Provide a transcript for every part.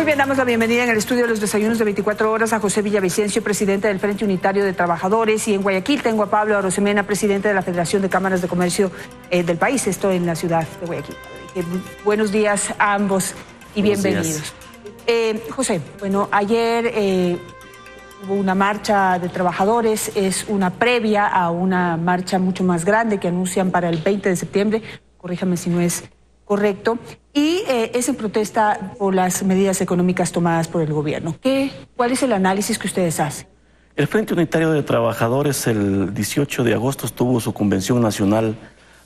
Muy bien, damos la bienvenida en el estudio de los desayunos de 24 horas a José Villavicencio, presidente del Frente Unitario de Trabajadores, y en Guayaquil tengo a Pablo Arosemena, presidente de la Federación de Cámaras de Comercio del país, esto en la ciudad de Guayaquil. Buenos días a ambos y bienvenidos. José, bueno, ayer hubo una marcha de trabajadores, es una previa a una marcha mucho más grande que anuncian para el 20 de septiembre, corríjame si no es correcto, y es en protesta por las medidas económicas tomadas por el gobierno. ¿Cuál es el análisis que ustedes hacen? El Frente Unitario de Trabajadores el 18 de agosto tuvo su convención nacional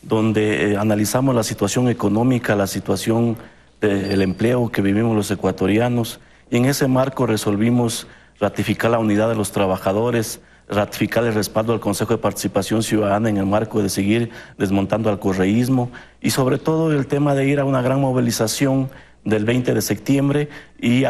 donde analizamos la situación económica, la situación del empleo que vivimos los ecuatorianos, y en ese marco resolvimos ratificar la unidad de los trabajadores, ratificar el respaldo al Consejo de Participación Ciudadana en el marco de seguir desmontando al correísmo y sobre todo el tema de ir a una gran movilización del 20 de septiembre y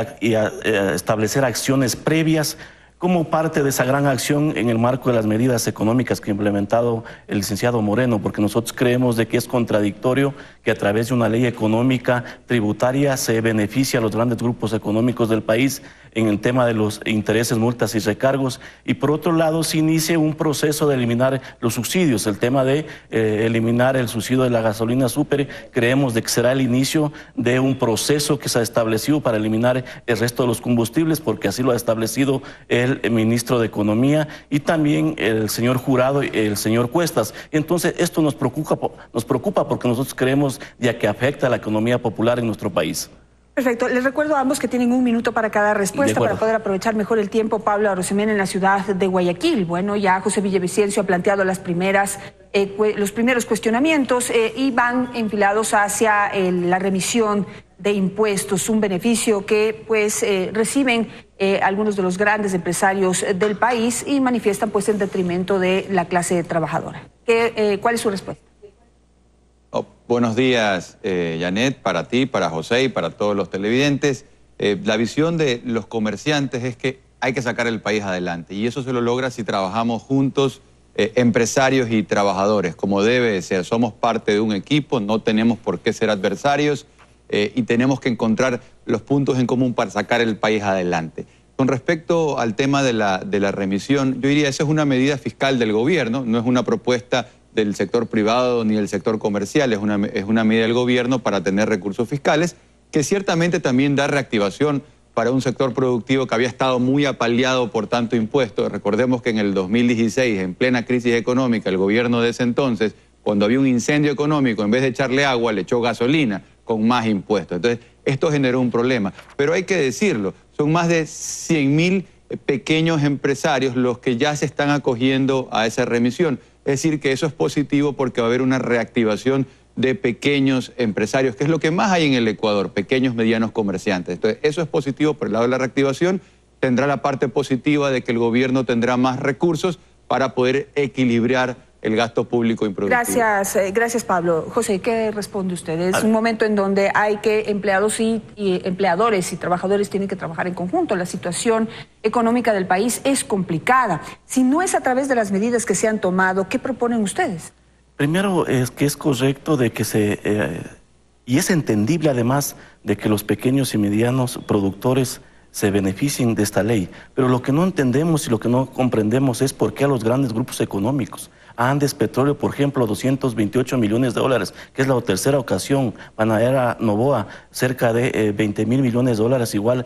establecer acciones previas como parte de esa gran acción en el marco de las medidas económicas que ha implementado el licenciado Moreno, porque nosotros creemos de que es contradictorio que a través de una ley económica tributaria se beneficie a los grandes grupos económicos del país en el tema de los intereses, multas y recargos, y por otro lado se inicie un proceso de eliminar los subsidios. El tema de eliminar el subsidio de la gasolina súper, creemos de que será el inicio de un proceso que se ha establecido para eliminar el resto de los combustibles, porque así lo ha establecido el ministro de Economía y también el señor Jurado y el señor Cuestas. Entonces esto nos preocupa porque nosotros creemos ya que afecta a la economía popular en nuestro país. Perfecto. Les recuerdo a ambos que tienen un minuto para cada respuesta para poder aprovechar mejor el tiempo. Pablo Arosemena en la ciudad de Guayaquil. Bueno, ya José Villavicencio ha planteado los primeros cuestionamientos y van enfilados hacia la remisión de impuestos, un beneficio que pues reciben algunos de los grandes empresarios del país y manifiestan pues en detrimento de la clase trabajadora. ¿Cuál es su respuesta? Buenos días, Janet, para ti, para José y para todos los televidentes. La visión de los comerciantes es que hay que sacar el país adelante y eso se lo logra si trabajamos juntos, empresarios y trabajadores, como debe de ser. Somos parte de un equipo, no tenemos por qué ser adversarios y tenemos que encontrar los puntos en común para sacar el país adelante. Con respecto al tema de la remisión, yo diría esa es una medida fiscal del gobierno, no es una propuesta del sector privado ni del sector comercial, es una medida del gobierno para tener recursos fiscales que ciertamente también da reactivación para un sector productivo que había estado muy apaleado por tanto impuesto. Recordemos que en el 2016, en plena crisis económica, el gobierno de ese entonces, cuando había un incendio económico, en vez de echarle agua, le echó gasolina con más impuestos. Entonces, esto generó un problema. Pero hay que decirlo, son más de 100.000 pequeños empresarios los que ya se están acogiendo a esa remisión. Es decir, que eso es positivo porque va a haber una reactivación de pequeños empresarios, que es lo que más hay en el Ecuador, pequeños, medianos comerciantes. Entonces, eso es positivo por el lado de la reactivación. Tendrá la parte positiva de que el gobierno tendrá más recursos para poder equilibrar el gasto público improductivo. Gracias Pablo. José, ¿qué responde usted? Es un momento en donde hay que empleados y empleadores y trabajadores tienen que trabajar en conjunto. La situación económica del país es complicada. Si no es a través de las medidas que se han tomado, ¿qué proponen ustedes? Primero es que es correcto de que y es entendible además de que los pequeños y medianos productores se beneficien de esta ley, pero lo que no entendemos y lo que no comprendemos es por qué a los grandes grupos económicos, a Andes Petróleo, por ejemplo, 228 millones de dólares, que es la tercera ocasión, Panadera Novoa, cerca de 20.000 millones de dólares, igual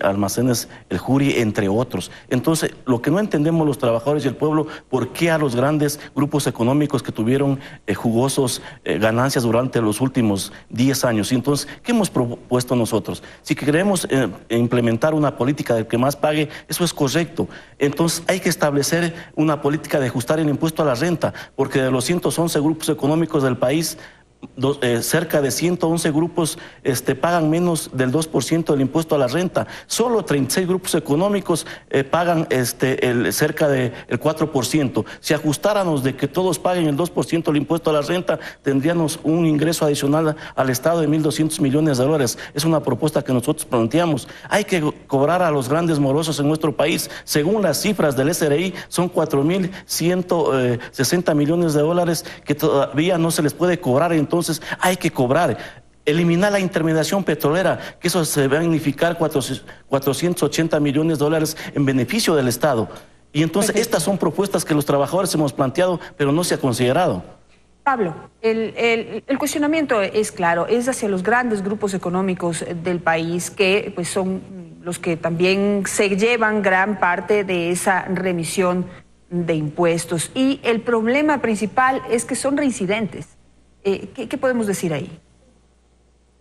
Almacenes El Juri, entre otros. Entonces, lo que no entendemos los trabajadores y el pueblo, ¿por qué a los grandes grupos económicos que tuvieron jugosos ganancias durante los últimos 10 años? Entonces, ¿qué hemos propuesto nosotros? Si queremos implementar una política del que más pague, eso es correcto. Entonces, hay que establecer una política de ajustar el impuesto a la renta, porque de los 111 grupos económicos del país, cerca de 111 grupos pagan menos del 2% del impuesto a la renta. Solo 36 grupos económicos pagan cerca del 4%. Si ajustáramos de que todos paguen el 2% del impuesto a la renta, tendríamos un ingreso adicional al Estado de 1.200 millones de dólares. Es una propuesta que nosotros planteamos. Hay que cobrar a los grandes morosos en nuestro país. Según las cifras del SRI, son 4.160 millones de dólares que todavía no se les puede cobrar. Entonces hay que cobrar. eliminar la intermediación petrolera, que eso se va a significar 480 millones de dólares en beneficio del Estado. Y entonces estas son propuestas que los trabajadores hemos planteado, pero no se ha considerado. Pablo, el cuestionamiento es claro, es hacia los grandes grupos económicos del país que pues, son los que también se llevan gran parte de esa remisión de impuestos. Y el problema principal es que son reincidentes. ¿Qué podemos decir ahí?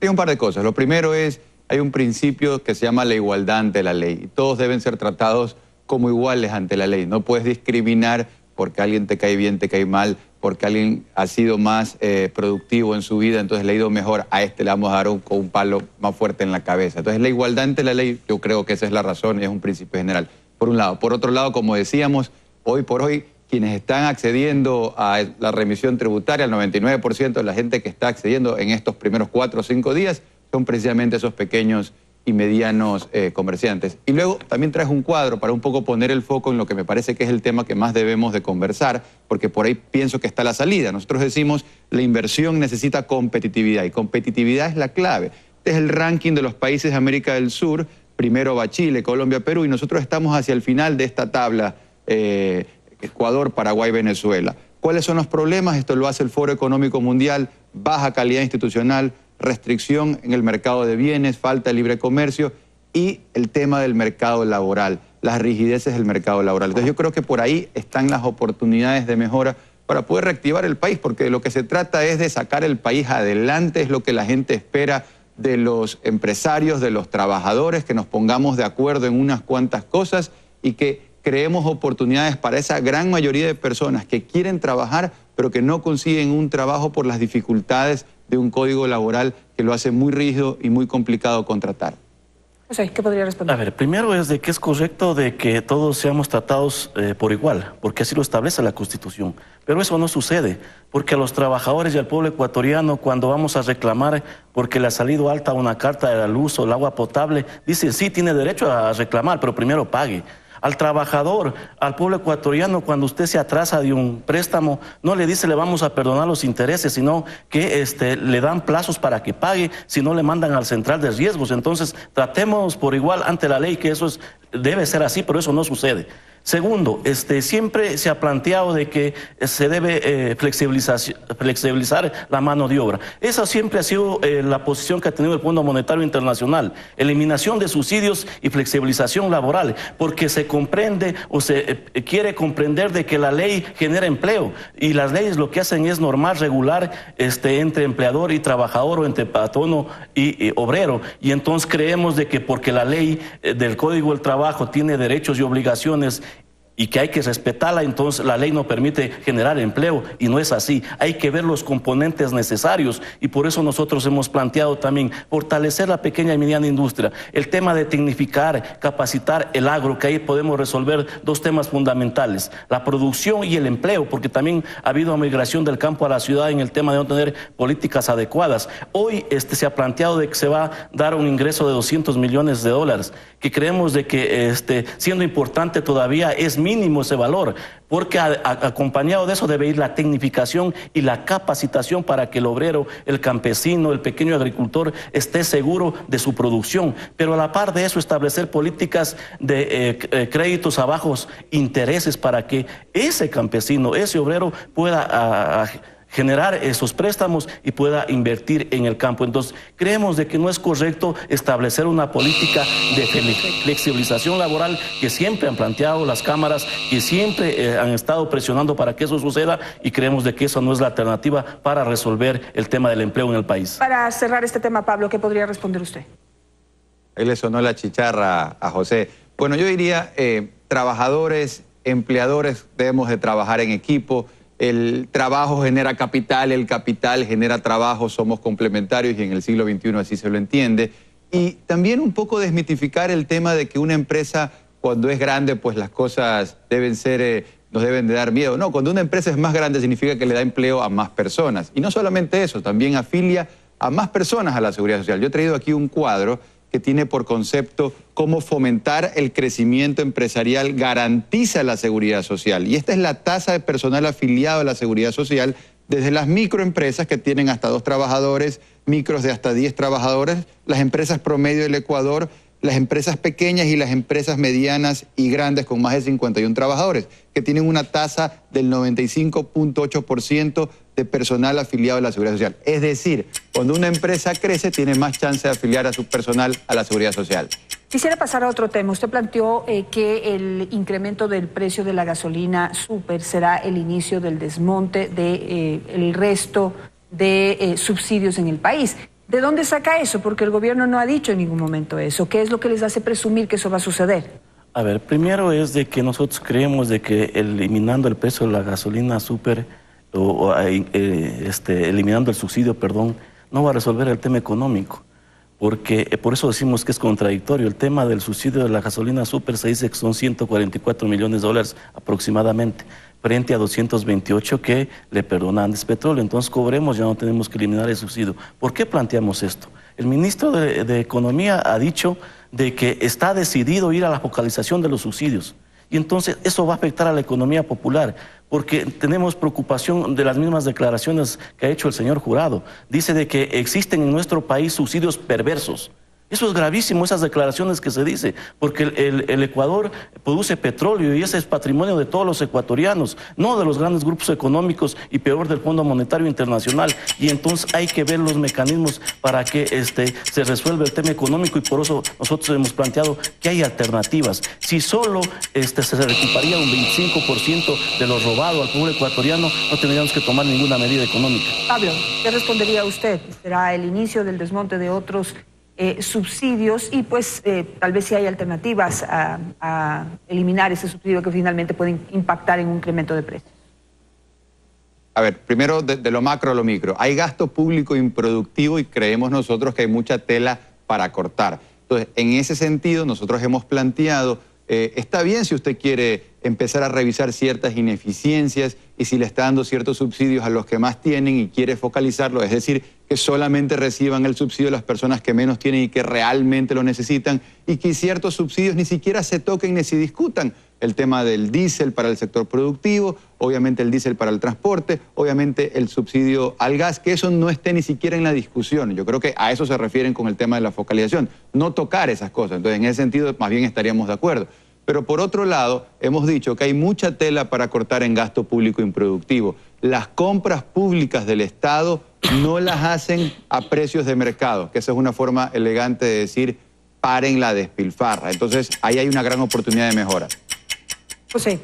Hay un par de cosas. Lo primero es, hay un principio que se llama la igualdad ante la ley. Todos deben ser tratados como iguales ante la ley. No puedes discriminar porque alguien te cae bien, te cae mal, porque alguien ha sido más productivo en su vida, entonces le ha ido mejor, a este le vamos a dar con un palo más fuerte en la cabeza. Entonces la igualdad ante la ley, yo creo que esa es la razón y es un principio general, por un lado. Por otro lado, como decíamos, hoy por hoy, quienes están accediendo a la remisión tributaria, el 99% de la gente que está accediendo en estos primeros 4 o 5 días, son precisamente esos pequeños y medianos comerciantes. Y luego también traes un cuadro para un poco poner el foco en lo que me parece que es el tema que más debemos de conversar, porque por ahí pienso que está la salida. Nosotros decimos, la inversión necesita competitividad, y competitividad es la clave. Este es el ranking de los países de América del Sur, primero va Chile, Colombia, Perú, y nosotros estamos hacia el final de esta tabla, Ecuador, Paraguay, Venezuela. ¿Cuáles son los problemas? Esto lo hace el Foro Económico Mundial, baja calidad institucional, restricción en el mercado de bienes, falta de libre comercio y el tema del mercado laboral, las rigideces del mercado laboral. Entonces yo creo que por ahí están las oportunidades de mejora para poder reactivar el país, porque de lo que se trata es de sacar el país adelante, es lo que la gente espera de los empresarios, de los trabajadores, que nos pongamos de acuerdo en unas cuantas cosas y que creemos oportunidades para esa gran mayoría de personas que quieren trabajar, pero que no consiguen un trabajo por las dificultades de un código laboral que lo hace muy rígido y muy complicado contratar. José, ¿qué podría responder? A ver, primero es de que es correcto de que todos seamos tratados por igual, porque así lo establece la Constitución. Pero eso no sucede, porque a los trabajadores y al pueblo ecuatoriano, cuando vamos a reclamar porque le ha salido alta una carta de la luz o el agua potable, dicen sí, tiene derecho a reclamar, pero primero pague. Al trabajador, al pueblo ecuatoriano, cuando usted se atrasa de un préstamo, no le dice le vamos a perdonar los intereses, sino que le dan plazos para que pague, si no le mandan al central de riesgos. Entonces, tratemos por igual ante la ley, que eso debe ser así, pero eso no sucede. Segundo, siempre se ha planteado de que se debe flexibilizar la mano de obra. Esa siempre ha sido la posición que ha tenido el Fondo Monetario Internacional. Eliminación de subsidios y flexibilización laboral, porque se comprende o se quiere comprender de que la ley genera empleo y las leyes lo que hacen es normar, regular entre empleador y trabajador o entre patrono y obrero. Y entonces creemos de que porque la ley del Código del Trabajo tiene derechos y obligaciones y que hay que respetarla, entonces la ley no permite generar empleo, y no es así. Hay que ver los componentes necesarios, y por eso nosotros hemos planteado también fortalecer la pequeña y mediana industria, el tema de tecnificar, capacitar el agro, que ahí podemos resolver 2 temas fundamentales, la producción y el empleo, porque también ha habido migración del campo a la ciudad en el tema de no tener políticas adecuadas. Hoy se ha planteado de que se va a dar un ingreso de $200 millones, que creemos de que siendo importante todavía es mínimo ese valor, porque acompañado de eso debe ir la tecnificación y la capacitación para que el obrero, el campesino, el pequeño agricultor esté seguro de su producción, pero a la par de eso establecer políticas de créditos a bajos intereses para que ese campesino, ese obrero pueda generar esos préstamos y pueda invertir en el campo. Entonces, creemos de que no es correcto establecer una política de flexibilización laboral que siempre han planteado las cámaras, que siempre han estado presionando para que eso suceda, y creemos de que eso no es la alternativa para resolver el tema del empleo en el país. Para cerrar este tema, Pablo, ¿qué podría responder usted? Ahí le sonó la chicharra a José. Bueno, yo diría, trabajadores, empleadores, debemos de trabajar en equipo. El trabajo genera capital, el capital genera trabajo, somos complementarios y en el siglo XXI así se lo entiende. Y también un poco desmitificar el tema de que una empresa, cuando es grande, pues las cosas deben ser, nos deben de dar miedo. No, cuando una empresa es más grande significa que le da empleo a más personas. Y no solamente eso, también afilia a más personas a la seguridad social. Yo he traído aquí un cuadro que tiene por concepto cómo fomentar el crecimiento empresarial garantiza la seguridad social. Y esta es la tasa de personal afiliado a la seguridad social desde las microempresas que tienen hasta 2 trabajadores, micros de hasta 10 trabajadores, las empresas promedio del Ecuador, las empresas pequeñas y las empresas medianas y grandes con más de 51 trabajadores, que tienen una tasa del 95.8% de personal afiliado a la Seguridad Social. Es decir, cuando una empresa crece, tiene más chance de afiliar a su personal a la Seguridad Social. Quisiera pasar a otro tema. Usted planteó que el incremento del precio de la gasolina súper será el inicio del desmonte del resto de subsidios en el país. ¿De dónde saca eso? Porque el gobierno no ha dicho en ningún momento eso. ¿Qué es lo que les hace presumir que eso va a suceder? A ver, primero es de que nosotros creemos de que eliminando el precio de la gasolina súper eliminando el subsidio, perdón, no va a resolver el tema económico. Porque por eso decimos que es contradictorio. El tema del subsidio de la gasolina súper se dice que son 144 millones de dólares aproximadamente, frente a 228 que le perdonan Andes Petróleo. Entonces cobremos, ya no tenemos que eliminar el subsidio. ¿Por qué planteamos esto? El ministro de Economía ha dicho de que está decidido ir a la focalización de los subsidios. Y entonces eso va a afectar a la economía popular, porque tenemos preocupación de las mismas declaraciones que ha hecho el señor Jurado. Dice de que existen en nuestro país subsidios perversos. Eso es gravísimo, esas declaraciones que se dice, porque el Ecuador produce petróleo y ese es patrimonio de todos los ecuatorianos, no de los grandes grupos económicos y peor del Fondo Monetario Internacional. Y entonces hay que ver los mecanismos para que se resuelva el tema económico, y por eso nosotros hemos planteado que hay alternativas. Si solo se recuperaría un 25% de lo robado al pueblo ecuatoriano, no tendríamos que tomar ninguna medida económica. Pablo, ¿qué respondería usted? ¿Será el inicio del desmonte de otros subsidios y pues tal vez si hay alternativas a eliminar ese subsidio que finalmente pueden impactar en un incremento de precios? A ver, primero de lo macro a lo micro. Hay gasto público improductivo y creemos nosotros que hay mucha tela para cortar. Entonces, en ese sentido, nosotros hemos planteado, está bien si usted quiere empezar a revisar ciertas ineficiencias y si le está dando ciertos subsidios a los que más tienen y quiere focalizarlo, es decir, que solamente reciban el subsidio las personas que menos tienen y que realmente lo necesitan, y que ciertos subsidios ni siquiera se toquen ni se discutan. El tema del diésel para el sector productivo, obviamente el diésel para el transporte, obviamente el subsidio al gas, que eso no esté ni siquiera en la discusión. Yo creo que a eso se refieren con el tema de la focalización, no tocar esas cosas. Entonces, en ese sentido, más bien estaríamos de acuerdo. Pero por otro lado, hemos dicho que hay mucha tela para cortar en gasto público improductivo. Las compras públicas del Estado no las hacen a precios de mercado, que esa es una forma elegante de decir paren la despilfarra. Entonces, ahí hay una gran oportunidad de mejora. José,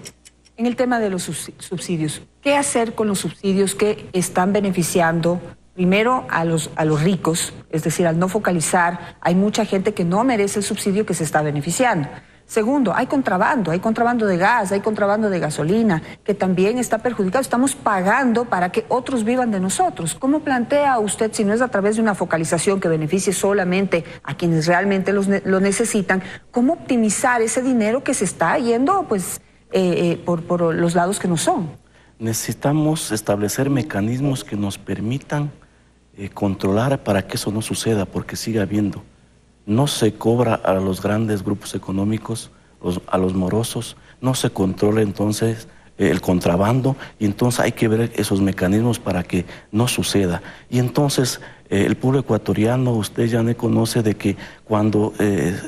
en el tema de los subsidios, ¿qué hacer con los subsidios que están beneficiando primero a los ricos? Es decir, al no focalizar, hay mucha gente que no merece el subsidio que se está beneficiando. Segundo, hay contrabando de gas, hay contrabando de gasolina, que también está perjudicado. Estamos pagando para que otros vivan de nosotros. ¿Cómo plantea usted, si no es a través de una focalización que beneficie solamente a quienes realmente lo necesitan, cómo optimizar ese dinero que se está yendo pues, por los lados que no son? Necesitamos establecer mecanismos que nos permitan controlar para que eso no suceda, porque sigue habiendo. No se cobra a los grandes grupos económicos, a los morosos, no se controla entonces el contrabando, y entonces hay que ver esos mecanismos para que no suceda. Y entonces el pueblo ecuatoriano, usted ya no conoce de que cuando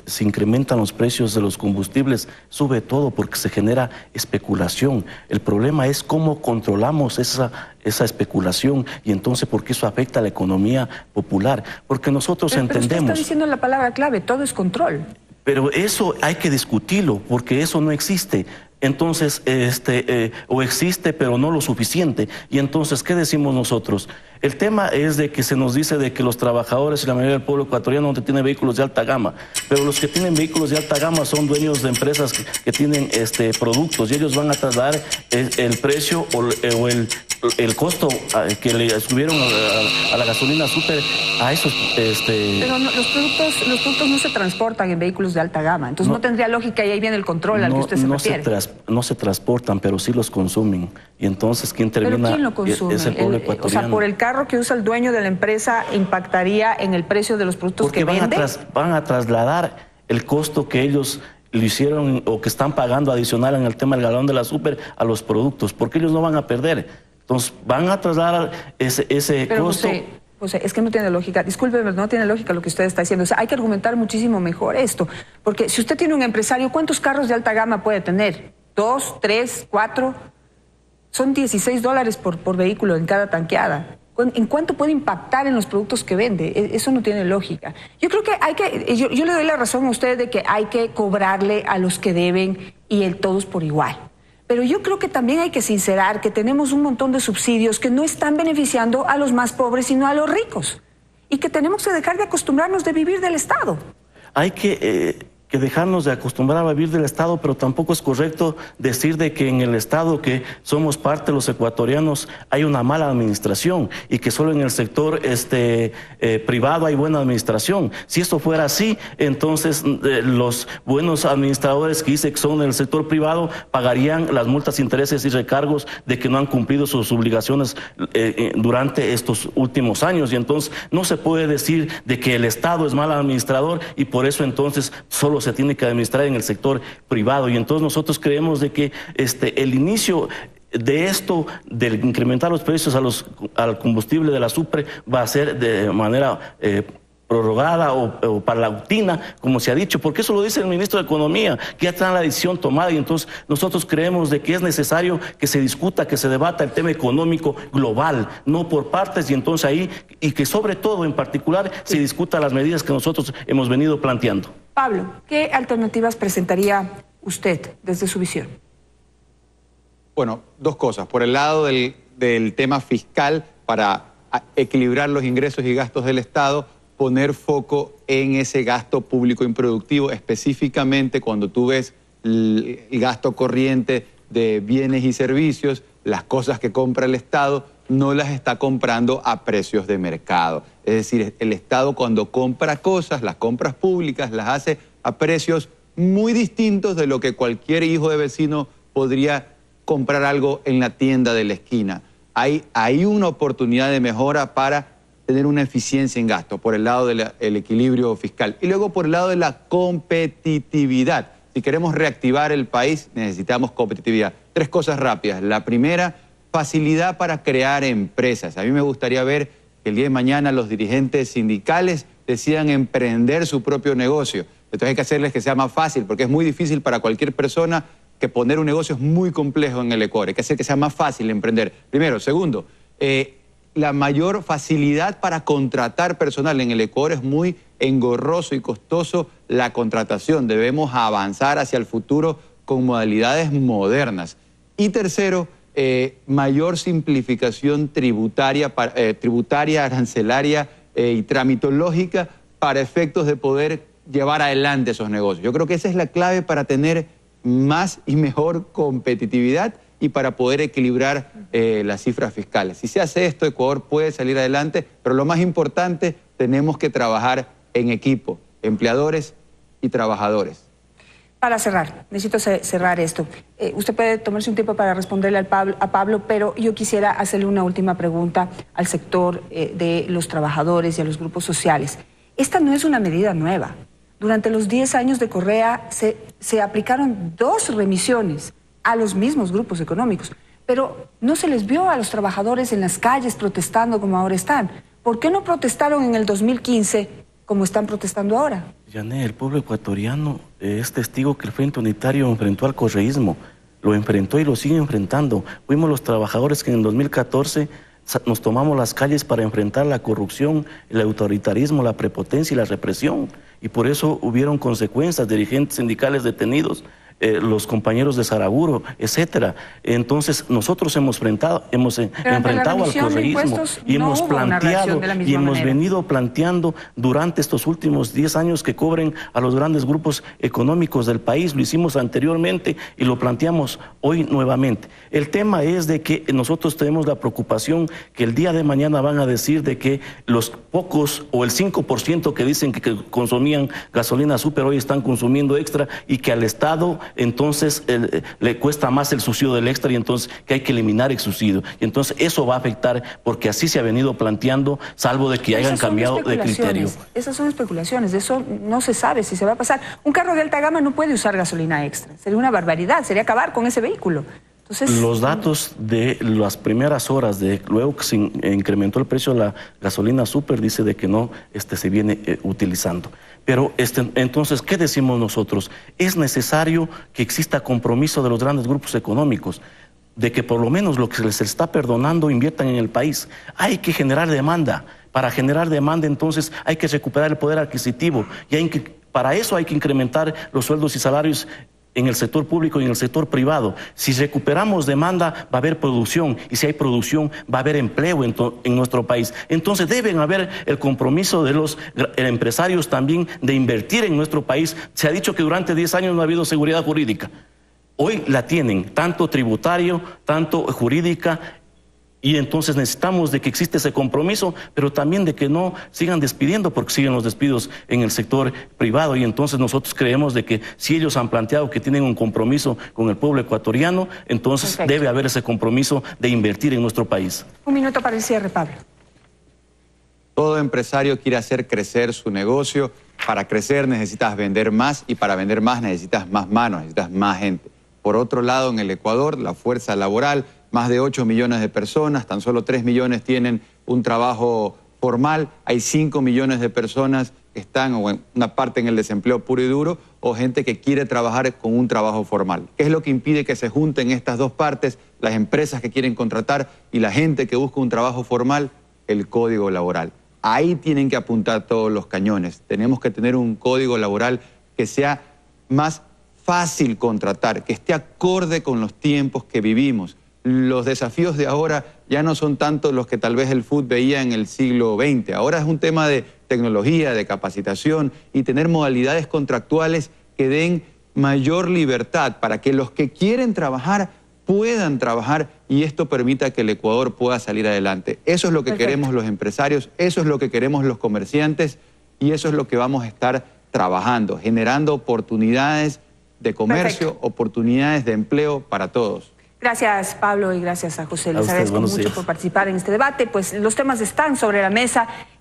se incrementan los precios de los combustibles, sube todo porque se genera especulación. El problema es cómo controlamos esa especulación, y entonces porque eso afecta a la economía popular. Porque nosotros entendemos... Pero usted está diciendo la palabra clave, todo es control. Pero eso hay que discutirlo, porque eso no existe. Entonces, o existe, pero no lo suficiente. Y entonces, ¿qué decimos nosotros? El tema es de que se nos dice de que los trabajadores y la mayoría del pueblo ecuatoriano no tienen vehículos de alta gama, pero los que tienen vehículos de alta gama son dueños de empresas que tienen productos, y ellos van a trasladar el precio o el costo que le subieron a la gasolina súper a esos... Pero no, los productos no se transportan en vehículos de alta gama, entonces no tendría lógica, y ahí viene el control al que usted se refiere. No se transportan, pero sí los consumen, y entonces ¿quién termina? ¿Pero quién lo consume? Es el pueblo ecuatoriano. O sea, por el carro que usa el dueño de la empresa, ¿impactaría en el precio de los productos que vende? Van a trasladar el costo que ellos lo hicieron o que están pagando adicional en el tema del galón de la súper a los productos, porque ellos no van a perder. Entonces van a trasladar ese costo. José, José, es que no tiene lógica. Discúlpeme, no tiene lógica lo que usted está diciendo. O sea, hay que argumentar muchísimo mejor esto. Porque si usted tiene un empresario, ¿cuántos carros de alta gama puede tener? ¿2, 3, 4? Son $16 por vehículo en cada tanqueada. ¿En cuánto puede impactar en los productos que vende? Eso no tiene lógica. Yo creo que yo le doy la razón a usted de que hay que cobrarle a los que deben y todos por igual. Pero yo creo que también hay que sincerar que tenemos un montón de subsidios que no están beneficiando a los más pobres, sino a los ricos. Y que tenemos que dejar de acostumbrarnos de vivir del Estado. Hay que dejarnos de acostumbrar a vivir del Estado, pero tampoco es correcto decir de que en el Estado, que somos parte de los ecuatorianos, hay una mala administración y que solo en el sector privado hay buena administración. Si esto fuera así, entonces los buenos administradores que dice que son del sector privado pagarían las multas, intereses y recargos de que no han cumplido sus obligaciones durante estos últimos años. Y entonces no se puede decir de que el Estado es mal administrador y por eso entonces solo se tiene que administrar en el sector privado. Y entonces nosotros creemos de que el inicio de esto, de incrementar los precios al combustible de la SUPRE, va a ser de manera prorrogada o paulatina, como se ha dicho, porque eso lo dice el ministro de Economía, que ya está la decisión tomada. Y entonces nosotros creemos de que es necesario que se discuta, que se debata el tema económico global, no por partes, y entonces ahí, y que sobre todo en particular se discuta las medidas que nosotros hemos venido planteando. Pablo, ¿qué alternativas presentaría usted desde su visión? Bueno, dos cosas. Por el lado del tema fiscal, para equilibrar los ingresos y gastos del Estado, poner foco en ese gasto público improductivo, específicamente cuando tú ves el gasto corriente de bienes y servicios, las cosas que compra el Estado no las está comprando a precios de mercado. Es decir, el Estado cuando compra cosas, las compras públicas, las hace a precios muy distintos de lo que cualquier hijo de vecino podría comprar algo en la tienda de la esquina. Hay una oportunidad de mejora para tener una eficiencia en gasto, por el lado del equilibrio fiscal. Y luego por el lado de la competitividad. Si queremos reactivar el país, necesitamos competitividad. Tres cosas rápidas. La primera, facilidad para crear empresas. A mí me gustaría ver que el día de mañana los dirigentes sindicales decidan emprender su propio negocio. Entonces hay que hacerles que sea más fácil, porque es muy difícil para cualquier persona que poner un negocio es muy complejo en el Ecuador. Hay que hacer que sea más fácil emprender. Primero. Segundo, la mayor facilidad para contratar personal. En el Ecuador es muy engorroso y costoso la contratación. Debemos avanzar hacia el futuro con modalidades modernas. Y tercero, mayor simplificación tributaria, arancelaria y tramitológica para efectos de poder llevar adelante esos negocios. Yo creo que esa es la clave para tener más y mejor competitividad y para poder equilibrar las cifras fiscales. Si se hace esto, Ecuador puede salir adelante, pero lo más importante, tenemos que trabajar en equipo, empleadores y trabajadores. Para cerrar, necesito cerrar esto. Usted puede tomarse un tiempo para responderle a Pablo, pero yo quisiera hacerle una última pregunta al sector de los trabajadores y a los grupos sociales. Esta no es una medida nueva. Durante los 10 años de Correa se aplicaron 2 remisiones a los mismos grupos económicos, pero no se les vio a los trabajadores en las calles protestando como ahora están. ¿Por qué no protestaron en el 2015 como están protestando ahora? Yané, el pueblo ecuatoriano es testigo que el Frente Unitario enfrentó al correísmo, lo enfrentó y lo sigue enfrentando. Fuimos los trabajadores que en el 2014 nos tomamos las calles para enfrentar la corrupción, el autoritarismo, la prepotencia y la represión. Y por eso hubieron consecuencias, dirigentes sindicales detenidos, los compañeros de Saraguro, etcétera. Entonces nosotros hemos enfrentado al correísmo y hemos planteado y hemos venido planteando durante estos últimos 10 años que cobren a los grandes grupos económicos del país. Lo hicimos anteriormente y lo planteamos hoy nuevamente. El tema es de que nosotros tenemos la preocupación que el día de mañana van a decir de que los pocos o el 5% que dicen que consumían gasolina súper hoy están consumiendo extra y que al Estado entonces le cuesta más el subsidio del extra y entonces que hay que eliminar el subsidio. Y entonces eso va a afectar porque así se ha venido planteando, salvo de que hayan cambiado de criterio. Esas son especulaciones, de eso no se sabe si se va a pasar. Un carro de alta gama no puede usar gasolina extra, sería una barbaridad, sería acabar con ese vehículo. Entonces, los datos de las primeras horas, luego que se incrementó el precio de la gasolina súper, dice de que no se viene utilizando. Pero entonces, ¿qué decimos nosotros? Es necesario que exista compromiso de los grandes grupos económicos, de que por lo menos lo que se les está perdonando inviertan en el país. Hay que generar demanda. Para generar demanda, entonces, hay que recuperar el poder adquisitivo. Y para eso hay que incrementar los sueldos y salarios en el sector público y en el sector privado. Si recuperamos demanda, va a haber producción, y si hay producción, va a haber empleo en nuestro país. Entonces deben haber el compromiso de los empresarios también de invertir en nuestro país. Se ha dicho que durante 10 años no ha habido seguridad jurídica. Hoy la tienen, tanto tributario, tanto jurídica, y entonces necesitamos de que existe ese compromiso, pero también de que no sigan despidiendo, porque siguen los despidos en el sector privado. Y entonces nosotros creemos de que si ellos han planteado que tienen un compromiso con el pueblo ecuatoriano, entonces perfecto, debe haber ese compromiso de invertir en nuestro país. Un minuto para el cierre, Pablo. Todo empresario quiere hacer crecer su negocio. Para crecer necesitas vender más, y para vender más necesitas más manos, necesitas más gente. Por otro lado, en el Ecuador, la fuerza laboral, más de 8 millones de personas, tan solo 3 millones tienen un trabajo formal, hay 5 millones de personas que están o en una parte en el desempleo puro y duro, o gente que quiere trabajar con un trabajo formal. ¿Qué es lo que impide que se junten estas dos partes, las empresas que quieren contratar y la gente que busca un trabajo formal? El código laboral. Ahí tienen que apuntar todos los cañones. Tenemos que tener un código laboral que sea más fácil contratar, que esté acorde con los tiempos que vivimos. Los desafíos de ahora ya no son tanto los que tal vez el FUT veía en el siglo XX. Ahora es un tema de tecnología, de capacitación y tener modalidades contractuales que den mayor libertad para que los que quieren trabajar puedan trabajar, y esto permita que el Ecuador pueda salir adelante. Eso es lo que perfecto, queremos los empresarios, eso es lo que queremos los comerciantes, y eso es lo que vamos a estar trabajando, generando oportunidades de comercio, perfecto, oportunidades de empleo para todos. Gracias, Pablo, y gracias a José. Les usted, agradezco buenos mucho días por participar en este debate. Pues los temas están sobre la mesa.